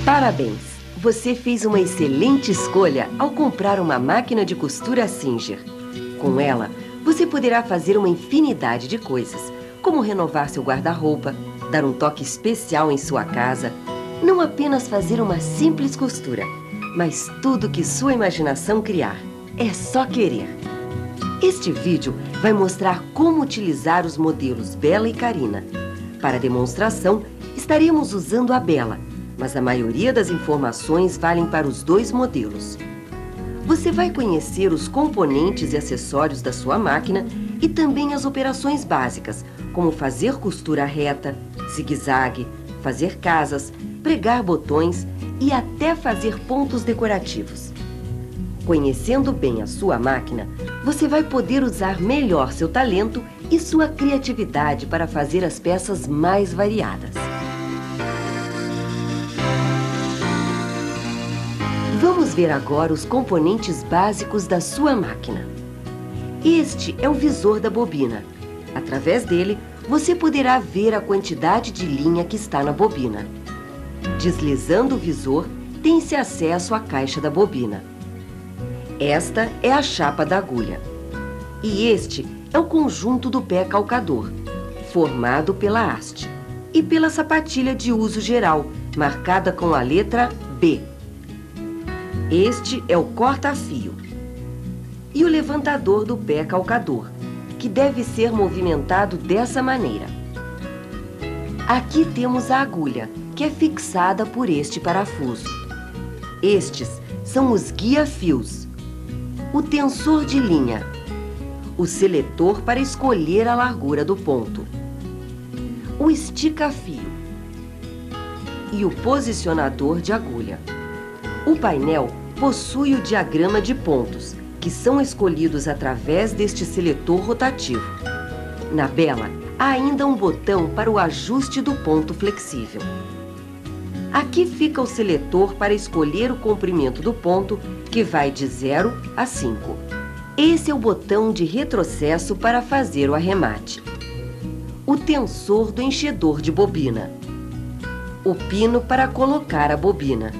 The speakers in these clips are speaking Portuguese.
Parabéns! Você fez uma excelente escolha ao comprar uma máquina de costura Singer. Com ela, você poderá fazer uma infinidade de coisas, como renovar seu guarda-roupa, dar um toque especial em sua casa, não apenas fazer uma simples costura, mas tudo que sua imaginação criar. É só querer. Este vídeo vai mostrar como utilizar os modelos Bela e Karina. Para demonstração, estaremos usando a Bela, mas a maioria das informações valem para os dois modelos. Você vai conhecer os componentes e acessórios da sua máquina e também as operações básicas, como fazer costura reta, zigue-zague, fazer casas, pregar botões e até fazer pontos decorativos. Conhecendo bem a sua máquina, você vai poder usar melhor seu talento e sua criatividade para fazer as peças mais variadas. Vamos ver agora os componentes básicos da sua máquina. Este é o visor da bobina. Através dele, você poderá ver a quantidade de linha que está na bobina. Deslizando o visor, tem-se acesso à caixa da bobina. Esta é a chapa da agulha. E este é o conjunto do pé calcador, formado pela haste, e pela sapatilha de uso geral, marcada com a letra B. Este é o corta-fio e o levantador do pé calcador, que deve ser movimentado dessa maneira. Aqui temos a agulha, que é fixada por este parafuso. Estes são os guia-fios, o tensor de linha, o seletor para escolher a largura do ponto, o estica-fio e o posicionador de agulha. O painel possui o diagrama de pontos, que são escolhidos através deste seletor rotativo. Na Bela, há ainda um botão para o ajuste do ponto flexível. Aqui fica o seletor para escolher o comprimento do ponto, que vai de 0 a 5. Esse é o botão de retrocesso para fazer o arremate. O tensor do enchedor de bobina. O pino para colocar a bobina.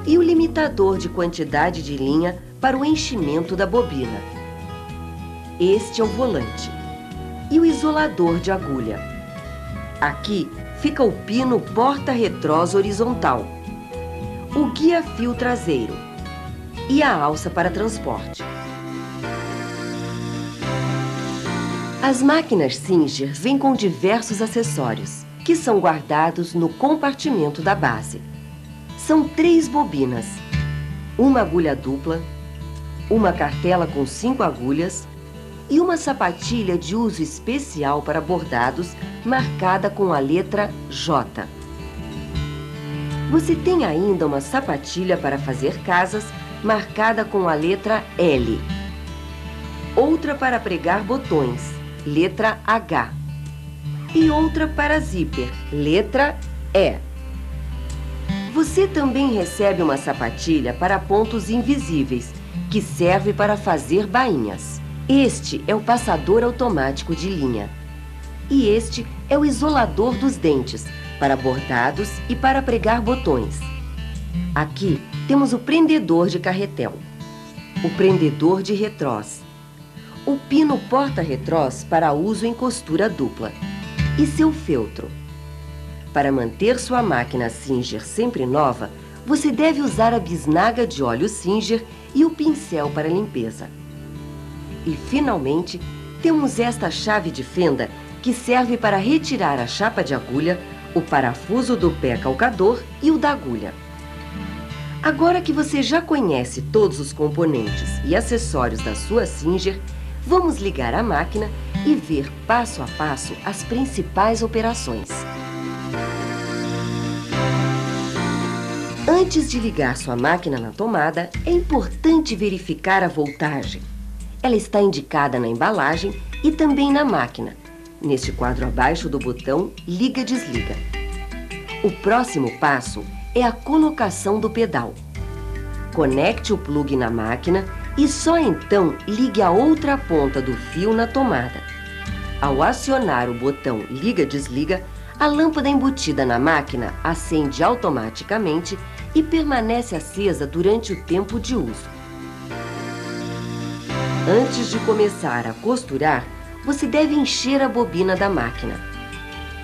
E o limitador de quantidade de linha para o enchimento da bobina. Este é o volante. E o isolador de agulha. Aqui fica o pino porta-retrós horizontal, o guia-fio traseiro e a alça para transporte. As máquinas Singer vêm com diversos acessórios, que são guardados no compartimento da base. São 3 bobinas, uma agulha dupla, uma cartela com 5 agulhas e uma sapatilha de uso especial para bordados marcada com a letra J. Você tem ainda uma sapatilha para fazer casas marcada com a letra L. Outra para pregar botões, letra H. E outra para zíper, letra E. Você também recebe uma sapatilha para pontos invisíveis, que serve para fazer bainhas. Este é o passador automático de linha. E este é o isolador dos dentes, para bordados e para pregar botões. Aqui temos o prendedor de carretel, o prendedor de retrós, o pino porta-retrós para uso em costura dupla e seu feltro. Para manter sua máquina Singer sempre nova, você deve usar a bisnaga de óleo Singer e o pincel para limpeza. E, finalmente, temos esta chave de fenda que serve para retirar a chapa de agulha, o parafuso do pé calcador e o da agulha. Agora que você já conhece todos os componentes e acessórios da sua Singer, vamos ligar a máquina e ver passo a passo as principais operações. Antes de ligar sua máquina na tomada, é importante verificar a voltagem. Ela está indicada na embalagem e também na máquina, neste quadro abaixo do botão Liga-Desliga. O próximo passo é a colocação do pedal. Conecte o plugue na máquina e só então ligue a outra ponta do fio na tomada. Ao acionar o botão Liga-Desliga, A lâmpada embutida na máquina acende automaticamente e permanece acesa durante o tempo de uso. Antes de começar a costurar, você deve encher a bobina da máquina.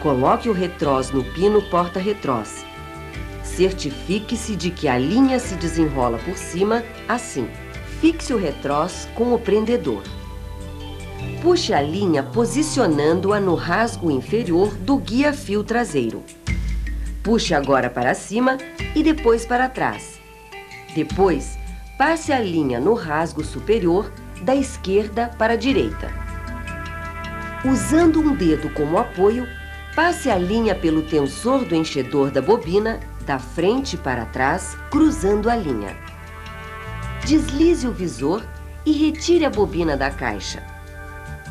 Coloque o retrós no pino porta-retrós. Certifique-se de que a linha se desenrola por cima, assim. Fixe o retrós com o prendedor. Puxe a linha posicionando-a no rasgo inferior do guia-fio traseiro. Puxe agora para cima e depois para trás. Depois, passe a linha no rasgo superior da esquerda para a direita. Usando um dedo como apoio, passe a linha pelo tensor do enchedor da bobina, da frente para trás, cruzando a linha. Deslize o visor e retire a bobina da caixa.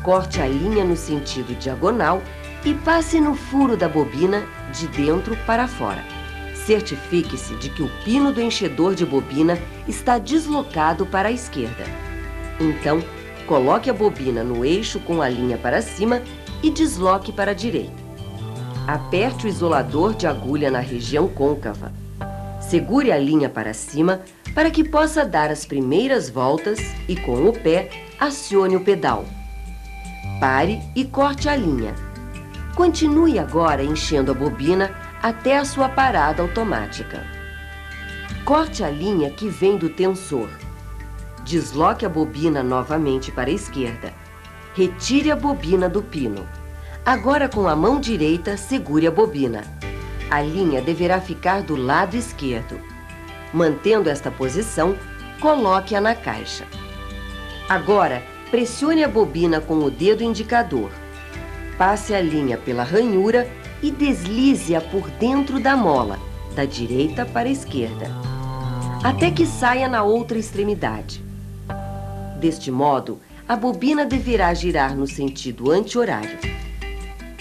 Corte a linha no sentido diagonal e passe no furo da bobina de dentro para fora. Certifique-se de que o pino do enchedor de bobina está deslocado para a esquerda. Então, coloque a bobina no eixo com a linha para cima e desloque para a direita. Aperte o isolador de agulha na região côncava. Segure a linha para cima para que possa dar as primeiras voltas e, com o pé, acione o pedal. Pare e corte a linha. Continue agora enchendo a bobina até a sua parada automática. Corte a linha que vem do tensor. Desloque a bobina novamente para a esquerda. Retire a bobina do pino. Agora, com a mão direita, segure a bobina. A linha deverá ficar do lado esquerdo. Mantendo esta posição, coloque-a na caixa. Agora, pressione a bobina com o dedo indicador. Passe a linha pela ranhura e deslize-a por dentro da mola, da direita para a esquerda, até que saia na outra extremidade. Deste modo, a bobina deverá girar no sentido anti-horário.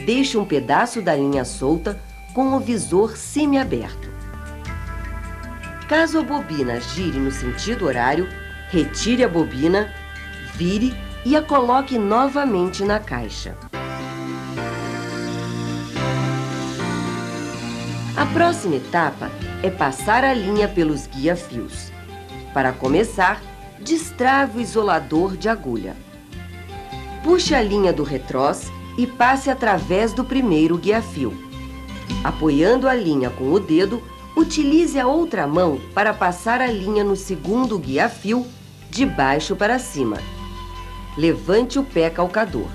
Deixe um pedaço da linha solta com o visor semiaberto. Caso a bobina gire no sentido horário, retire a bobina, vire e a coloque novamente na caixa. A próxima etapa é passar a linha pelos guia-fios. Para começar, destrave o isolador de agulha. Puxe a linha do retrós e passe através do primeiro guia-fio. Apoiando a linha com o dedo, utilize a outra mão para passar a linha no segundo guia-fio, de baixo para cima. Levante o pé calcador.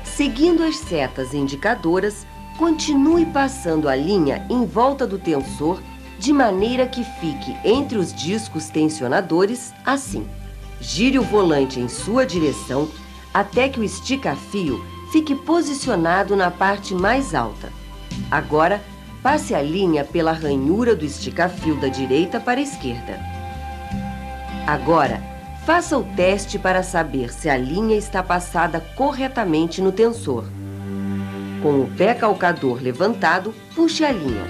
Seguindo as setas indicadoras, continue passando a linha em volta do tensor de maneira que fique entre os discos tensionadores, assim. Gire o volante em sua direção até que o estica-fio fique posicionado na parte mais alta. Agora, passe a linha pela ranhura do estica-fio da direita para a esquerda. Agora, faça o teste para saber se a linha está passada corretamente no tensor. Com o pé calcador levantado, puxe a linha.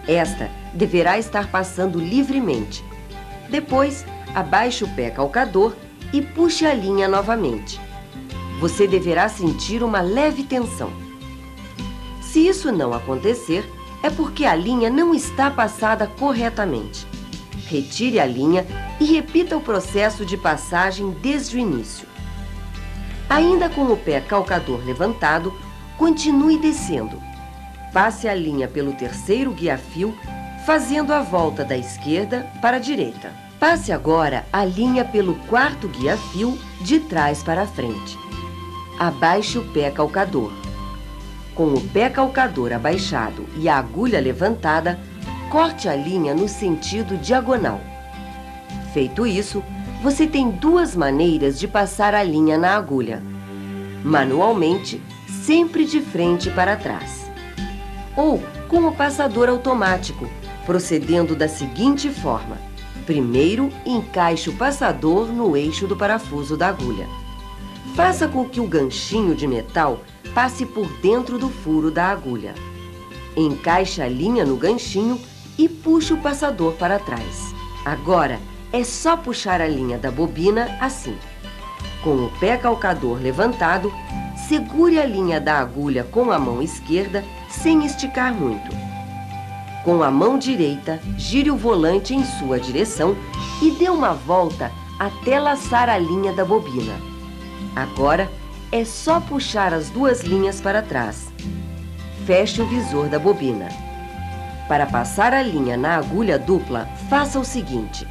Esta deverá estar passando livremente. Depois, abaixe o pé calcador e puxe a linha novamente. Você deverá sentir uma leve tensão. Se isso não acontecer, é porque a linha não está passada corretamente. Retire a linha e repita o processo de passagem desde o início. Ainda com o pé calcador levantado, continue descendo. Passe a linha pelo terceiro guia-fio, fazendo a volta da esquerda para a direita. Passe agora a linha pelo quarto guia-fio, de trás para a frente. Abaixe o pé calcador. Com o pé calcador abaixado e a agulha levantada, corte a linha no sentido diagonal. Feito isso, você tem duas maneiras de passar a linha na agulha. Manualmente, sempre de frente para trás. Ou com o passador automático, procedendo da seguinte forma. Primeiro, encaixe o passador no eixo do parafuso da agulha. Faça com que o ganchinho de metal passe por dentro do furo da agulha. Encaixe a linha no ganchinho e puxe o passador para trás. Agora, é só puxar a linha da bobina assim. Com o pé calcador levantado, segure a linha da agulha com a mão esquerda sem esticar muito. Com a mão direita, gire o volante em sua direção e dê uma volta até laçar a linha da bobina. Agora, é só puxar as duas linhas para trás. Feche o visor da bobina. Para passar a linha na agulha dupla, faça o seguinte: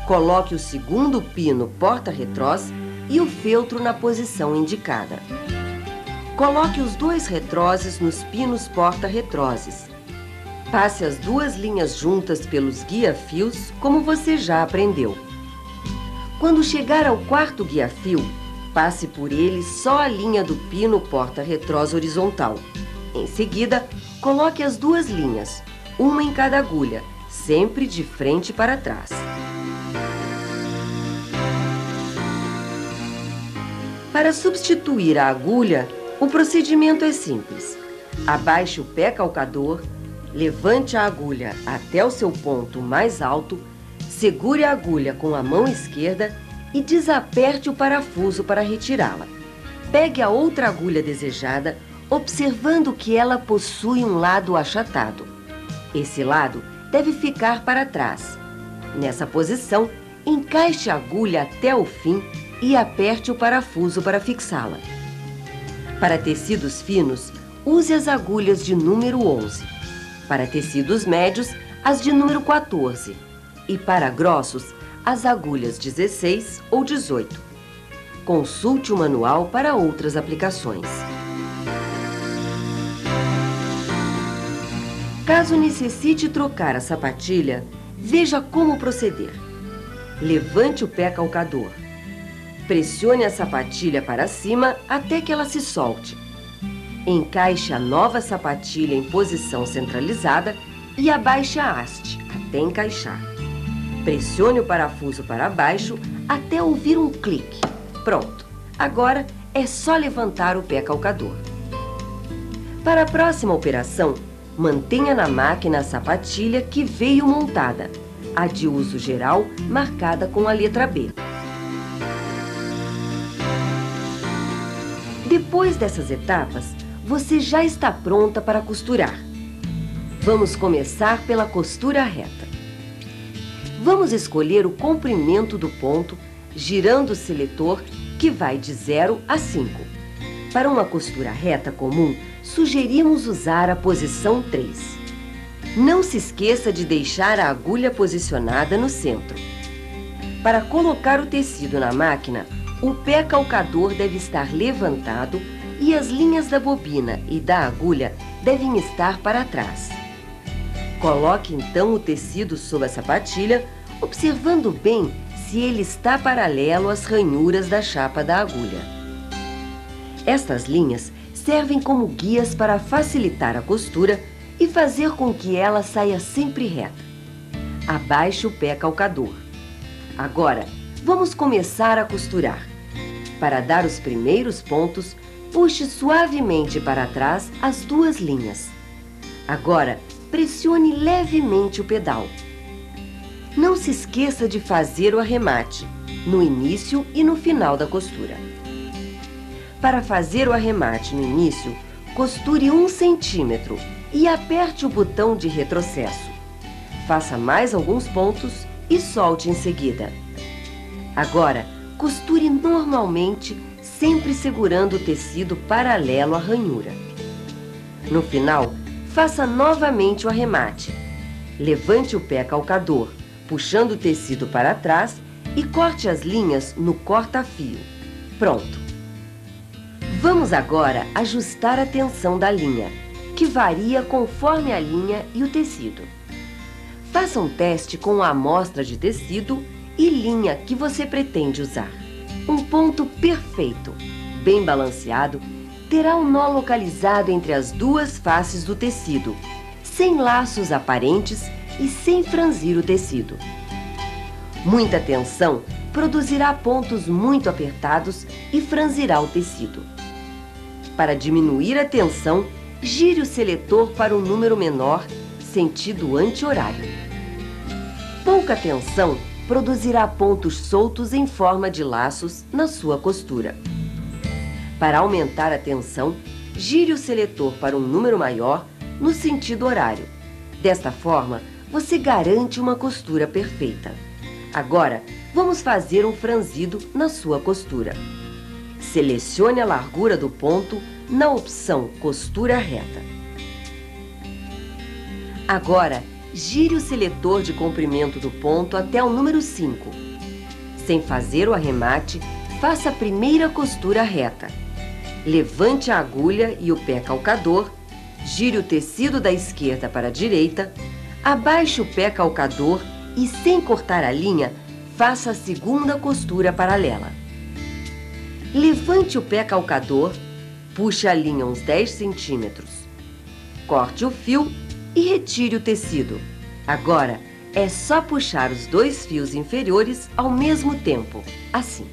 coloque o segundo pino porta-retrós e o feltro na posição indicada. Coloque os dois retroses nos pinos porta-retroses. Passe as duas linhas juntas pelos guia-fios, como você já aprendeu. Quando chegar ao quarto guia-fio, passe por ele só a linha do pino porta-retrós horizontal. Em seguida, coloque as duas linhas, uma em cada agulha, sempre de frente para trás. Para substituir a agulha, o procedimento é simples. Abaixe o pé calcador, levante a agulha até o seu ponto mais alto, segure a agulha com a mão esquerda e desaperte o parafuso para retirá-la. Pegue a outra agulha desejada, observando que ela possui um lado achatado. Esse lado deve ficar para trás. Nessa posição, encaixe a agulha até o fim e aperte o parafuso para fixá-la. Para tecidos finos, use as agulhas de número 11. Para tecidos médios, as de número 14. E para grossos, as agulhas 16 ou 18. Consulte o manual para outras aplicações. Caso necessite trocar a sapatilha, veja como proceder. Levante o pé calcador. Pressione a sapatilha para cima até que ela se solte. Encaixe a nova sapatilha em posição centralizada e abaixe a haste até encaixar. Pressione o parafuso para baixo até ouvir um clique. Pronto! Agora é só levantar o pé calcador. Para a próxima operação, mantenha na máquina a sapatilha que veio montada, a de uso geral marcada com a letra B. Depois dessas etapas, você já está pronta para costurar. Vamos começar pela costura reta. Vamos escolher o comprimento do ponto, girando o seletor, que vai de 0 a 5. Para uma costura reta comum, sugerimos usar a posição 3. Não se esqueça de deixar a agulha posicionada no centro. Para colocar o tecido na máquina, o pé calcador deve estar levantado e as linhas da bobina e da agulha devem estar para trás. Coloque então o tecido sob a sapatilha, observando bem se ele está paralelo às ranhuras da chapa da agulha. Estas linhas servem como guias para facilitar a costura e fazer com que ela saia sempre reta. Abaixe o pé calcador. Agora, vamos começar a costurar. Para dar os primeiros pontos, puxe suavemente para trás as duas linhas. Agora, pressione levemente o pedal. Não se esqueça de fazer o arremate, no início e no final da costura. Para fazer o arremate no início, costure 1 centímetro e aperte o botão de retrocesso. Faça mais alguns pontos e solte em seguida. Agora, costure normalmente, sempre segurando o tecido paralelo à ranhura. No final, faça novamente o arremate. Levante o pé calcador, puxando o tecido para trás e corte as linhas no corta-fio. Pronto! Vamos agora ajustar a tensão da linha, que varia conforme a linha e o tecido. Faça um teste com a amostra de tecido e linha que você pretende usar. Um ponto perfeito, bem balanceado, terá um nó localizado entre as duas faces do tecido, sem laços aparentes e sem franzir o tecido. Muita tensão produzirá pontos muito apertados e franzirá o tecido. Para diminuir a tensão, gire o seletor para um número menor, sentido anti-horário. Pouca tensão produzirá pontos soltos em forma de laços na sua costura. Para aumentar a tensão, gire o seletor para um número maior no sentido horário. Desta forma, você garante uma costura perfeita. Agora, vamos fazer um franzido na sua costura. Selecione a largura do ponto na opção Costura Reta. Agora, gire o seletor de comprimento do ponto até o número 5. Sem fazer o arremate, faça a primeira costura reta. Levante a agulha e o pé calcador, gire o tecido da esquerda para a direita, abaixe o pé calcador e, sem cortar a linha, faça a segunda costura paralela. Levante o pé calcador, puxe a linha uns 10 centímetros. Corte o fio e retire o tecido. Agora, é só puxar os 2 fios inferiores ao mesmo tempo, assim.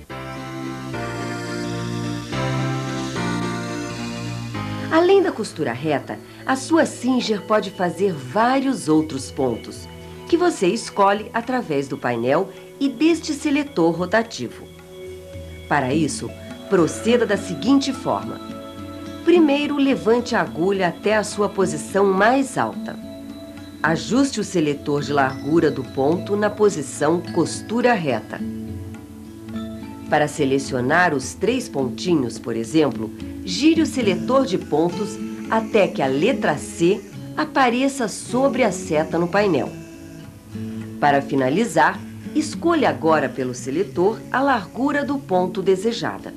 Além da costura reta, a sua Singer pode fazer vários outros pontos, que você escolhe através do painel e deste seletor rotativo. Para isso, proceda da seguinte forma. Primeiro, levante a agulha até a sua posição mais alta. Ajuste o seletor de largura do ponto na posição costura reta. Para selecionar os 3 pontinhos, por exemplo, gire o seletor de pontos até que a letra C apareça sobre a seta no painel. Para finalizar, escolha agora pelo seletor a largura do ponto desejada.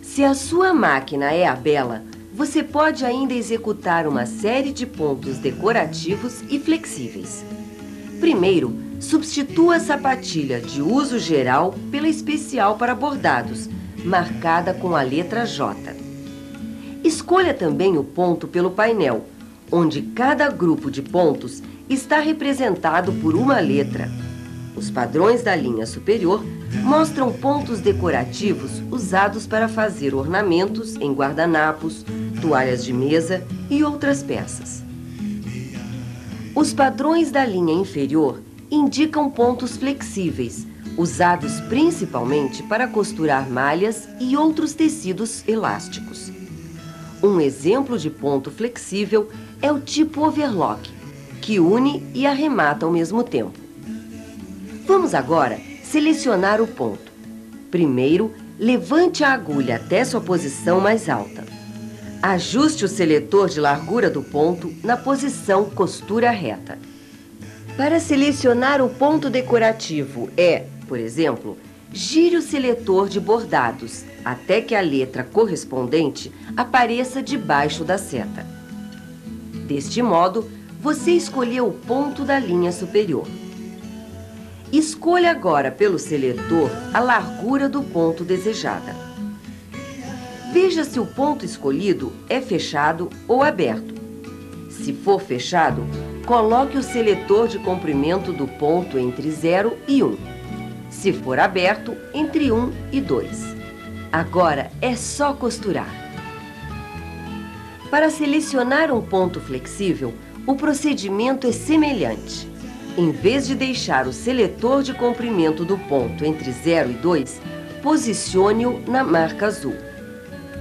Se a sua máquina é a Bella, você pode ainda executar uma série de pontos decorativos e flexíveis. Primeiro, substitua a sapatilha de uso geral pela especial para bordados, marcada com a letra J. Escolha também o ponto pelo painel, onde cada grupo de pontos está representado por uma letra. Os padrões da linha superior mostram pontos decorativos usados para fazer ornamentos em guardanapos, toalhas de mesa e outras peças. Os padrões da linha inferior indicam pontos flexíveis, usados principalmente para costurar malhas e outros tecidos elásticos. Um exemplo de ponto flexível é o tipo overlock, que une e arremata ao mesmo tempo. Vamos agora selecionar o ponto. Primeiro, levante a agulha até sua posição mais alta. Ajuste o seletor de largura do ponto na posição costura reta. Para selecionar o ponto decorativo por exemplo, gire o seletor de bordados até que a letra correspondente apareça debaixo da seta. Deste modo, você escolheu o ponto da linha superior. Escolha agora pelo seletor a largura do ponto desejada. Veja se o ponto escolhido é fechado ou aberto. Se for fechado, coloque o seletor de comprimento do ponto entre 0 e 1. Se for aberto, entre 1 e 2. Agora é só costurar. Para selecionar um ponto flexível, o procedimento é semelhante. Em vez de deixar o seletor de comprimento do ponto entre 0 e 2, posicione-o na marca azul.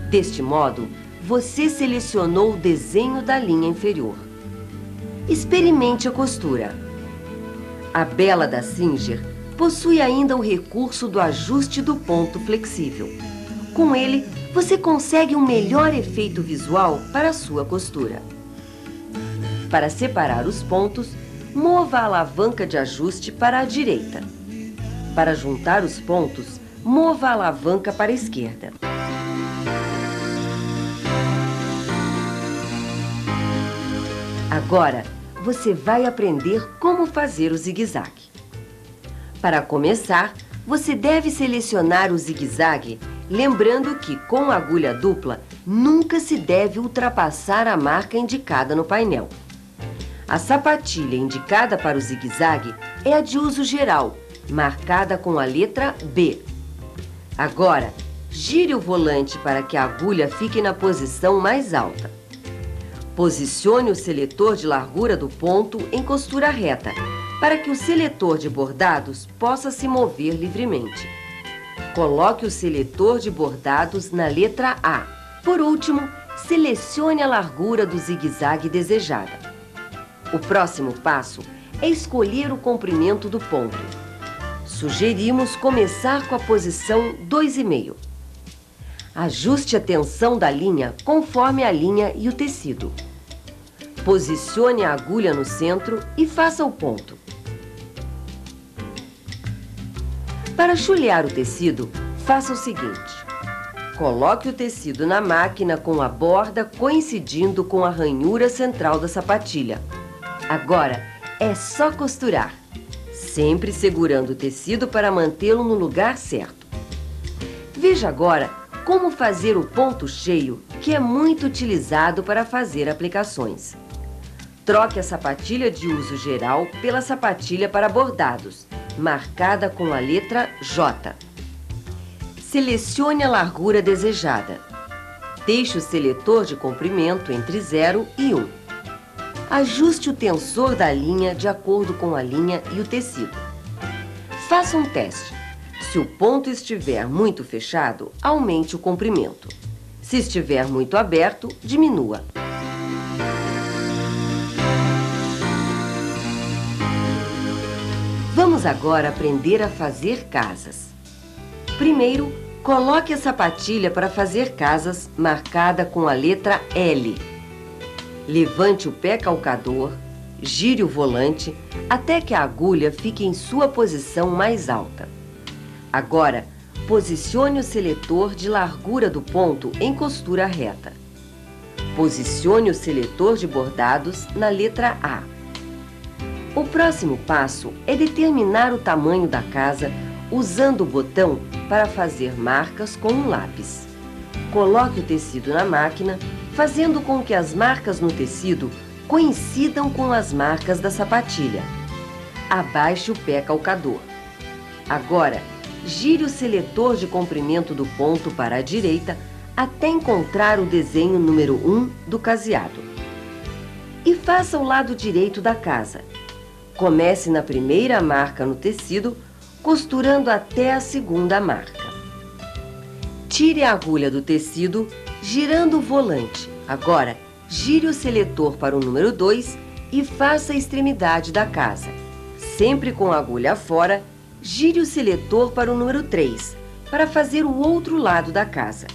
Deste modo, você selecionou o desenho da linha inferior. Experimente a costura. A Bella da Singer possui ainda o recurso do ajuste do ponto flexível. Com ele, você consegue um melhor efeito visual para a sua costura. Para separar os pontos, mova a alavanca de ajuste para a direita. Para juntar os pontos, mova a alavanca para a esquerda. Agora, você vai aprender como fazer o zigue-zague. Para começar, você deve selecionar o zigue-zague, lembrando que, com agulha dupla, nunca se deve ultrapassar a marca indicada no painel. A sapatilha indicada para o zigue-zague é a de uso geral, marcada com a letra B. Agora, gire o volante para que a agulha fique na posição mais alta. Posicione o seletor de largura do ponto em costura reta, para que o seletor de bordados possa se mover livremente. Coloque o seletor de bordados na letra A Por último, selecione a largura do zigue-zague desejada. O próximo passo é escolher o comprimento do ponto. Sugerimos começar com a posição 2,5. Ajuste a tensão da linha conforme a linha e o tecido. Posicione a agulha no centro e faça o ponto. Para chulear o tecido, faça o seguinte: coloque o tecido na máquina com a borda coincidindo com a ranhura central da sapatilha. Agora é só costurar, sempre segurando o tecido para mantê-lo no lugar certo. Veja agora como fazer o ponto cheio, que é muito utilizado para fazer aplicações. Troque a sapatilha de uso geral pela sapatilha para bordados, marcada com a letra J. Selecione a largura desejada. Deixe o seletor de comprimento entre 0 e 1. Ajuste o tensor da linha de acordo com a linha e o tecido. Faça um teste. Se o ponto estiver muito fechado, aumente o comprimento. Se estiver muito aberto, diminua. Vamos agora aprender a fazer casas. Primeiro, coloque a sapatilha para fazer casas marcada com a letra L. Levante o pé calcador, gire o volante até que a agulha fique em sua posição mais alta. Agora, posicione o seletor de largura do ponto em costura reta. Posicione o seletor de bordados na letra A. O próximo passo é determinar o tamanho da casa usando o botão para fazer marcas com um lápis. Coloque o tecido na máquina, fazendo com que as marcas no tecido coincidam com as marcas da sapatilha. Abaixe o pé calcador. Agora, gire o seletor de comprimento do ponto para a direita até encontrar o desenho número 1 do caseado. E faça o lado direito da casa. Comece na primeira marca no tecido, costurando até a segunda marca. Tire a agulha do tecido, girando o volante. Agora, gire o seletor para o número 2 e faça a extremidade da casa. Sempre com a agulha fora, gire o seletor para o número 3, para fazer o outro lado da casa.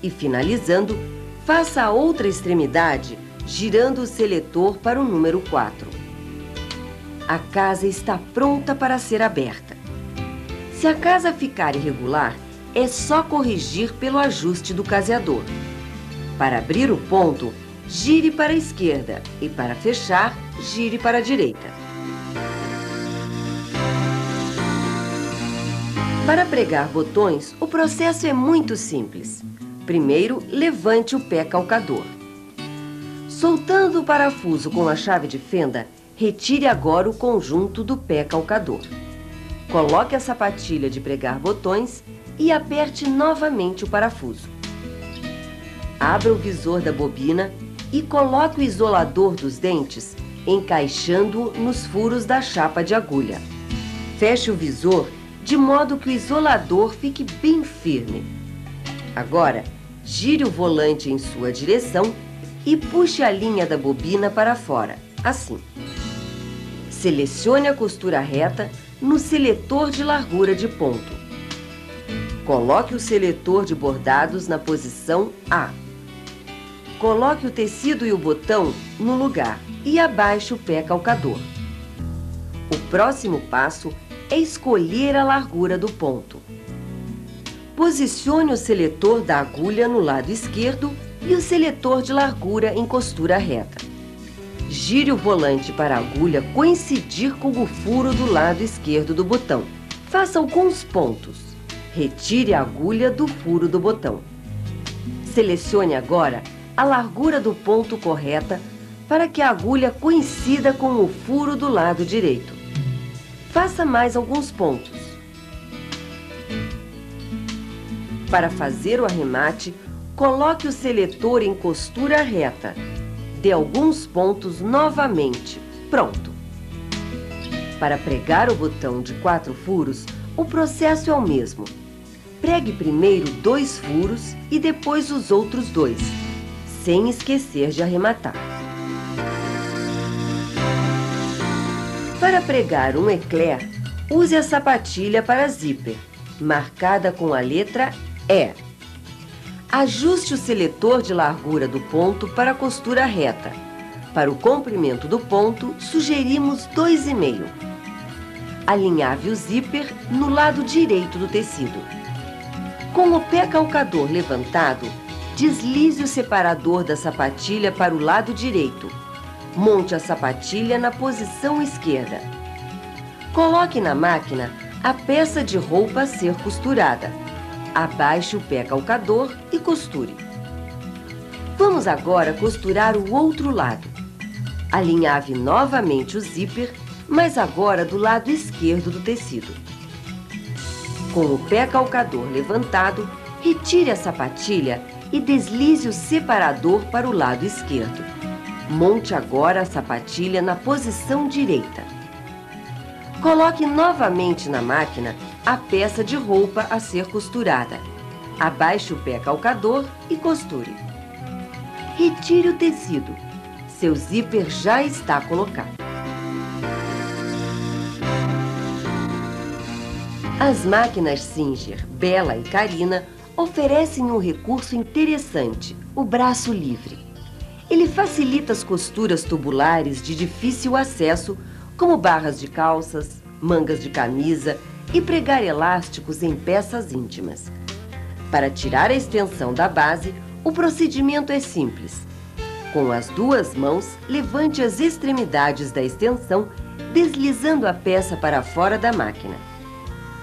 E finalizando, faça a outra extremidade, girando o seletor para o número 4. A casa está pronta para ser aberta. Se a casa ficar irregular, é só corrigir pelo ajuste do caseador. Para abrir o ponto, gire para a esquerda e para fechar, gire para a direita. Para pregar botões, o processo é muito simples. Primeiro, levante o pé calcador. Soltando o parafuso com a chave de fenda, retire agora o conjunto do pé calcador. Coloque a sapatilha de pregar botões e aperte novamente o parafuso. Abra o visor da bobina e coloque o isolador dos dentes, encaixando-o nos furos da chapa de agulha. Feche o visor de modo que o isolador fique bem firme. Agora, gire o volante em sua direção e puxe a linha da bobina para fora, assim. Selecione a costura reta no seletor de largura de ponto. Coloque o seletor de bordados na posição A. Coloque o tecido e o botão no lugar e abaixe o pé calcador. O próximo passo é escolher a largura do ponto. Posicione o seletor da agulha no lado esquerdo e o seletor de largura em costura reta. Gire o volante para a agulha coincidir com o furo do lado esquerdo do botão. Faça-o com os pontos. Retire a agulha do furo do botão. Selecione agora a largura do ponto correta para que a agulha coincida com o furo do lado direito. Faça mais alguns pontos. Para fazer o arremate, coloque o seletor em costura reta. Dê alguns pontos novamente. Pronto! Para pregar o botão de 4 furos, o processo é o mesmo. Pregue primeiro 2 furos e depois os outros 2, sem esquecer de arrematar. Para pregar um eclair, use a sapatilha para zíper, marcada com a letra E. Ajuste o seletor de largura do ponto para a costura reta. Para o comprimento do ponto, sugerimos 2,5. Alinhave o zíper no lado direito do tecido. Com o pé calcador levantado, deslize o separador da sapatilha para o lado direito. Monte a sapatilha na posição esquerda. Coloque na máquina a peça de roupa a ser costurada. Abaixe o pé calcador e costure. Vamos agora costurar o outro lado. Alinhave novamente o zíper, mas agora do lado esquerdo do tecido. Com o pé calcador levantado, retire a sapatilha e deslize o separador para o lado esquerdo. Monte agora a sapatilha na posição direita. Coloque novamente na máquina a peça de roupa a ser costurada. Abaixe o pé calcador e costure. Retire o tecido. Seu zíper já está colocado. As máquinas Singer, Bela e Carina oferecem um recurso interessante, o braço livre. Ele facilita as costuras tubulares de difícil acesso, como barras de calças, mangas de camisa e pregar elásticos em peças íntimas. Para tirar a extensão da base, o procedimento é simples. Com as 2 mãos, levante as extremidades da extensão, deslizando a peça para fora da máquina.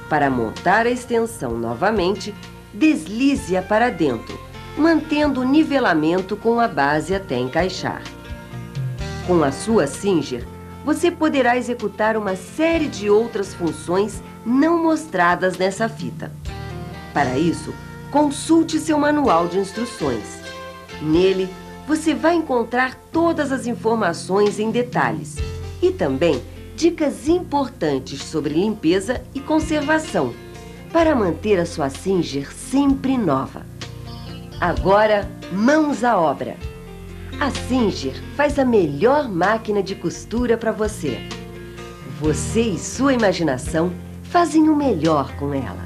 Para montar a extensão novamente, deslize-a para dentro, mantendo o nivelamento com a base até encaixar. Com a sua Singer, você poderá executar uma série de outras funções não mostradas nessa fita. Para isso, consulte seu manual de instruções. Nele, você vai encontrar todas as informações em detalhes e também dicas importantes sobre limpeza e conservação para manter a sua Singer sempre nova. Agora, mãos à obra! A Singer faz a melhor máquina de costura para você. Você e sua imaginação fazem o melhor com ela.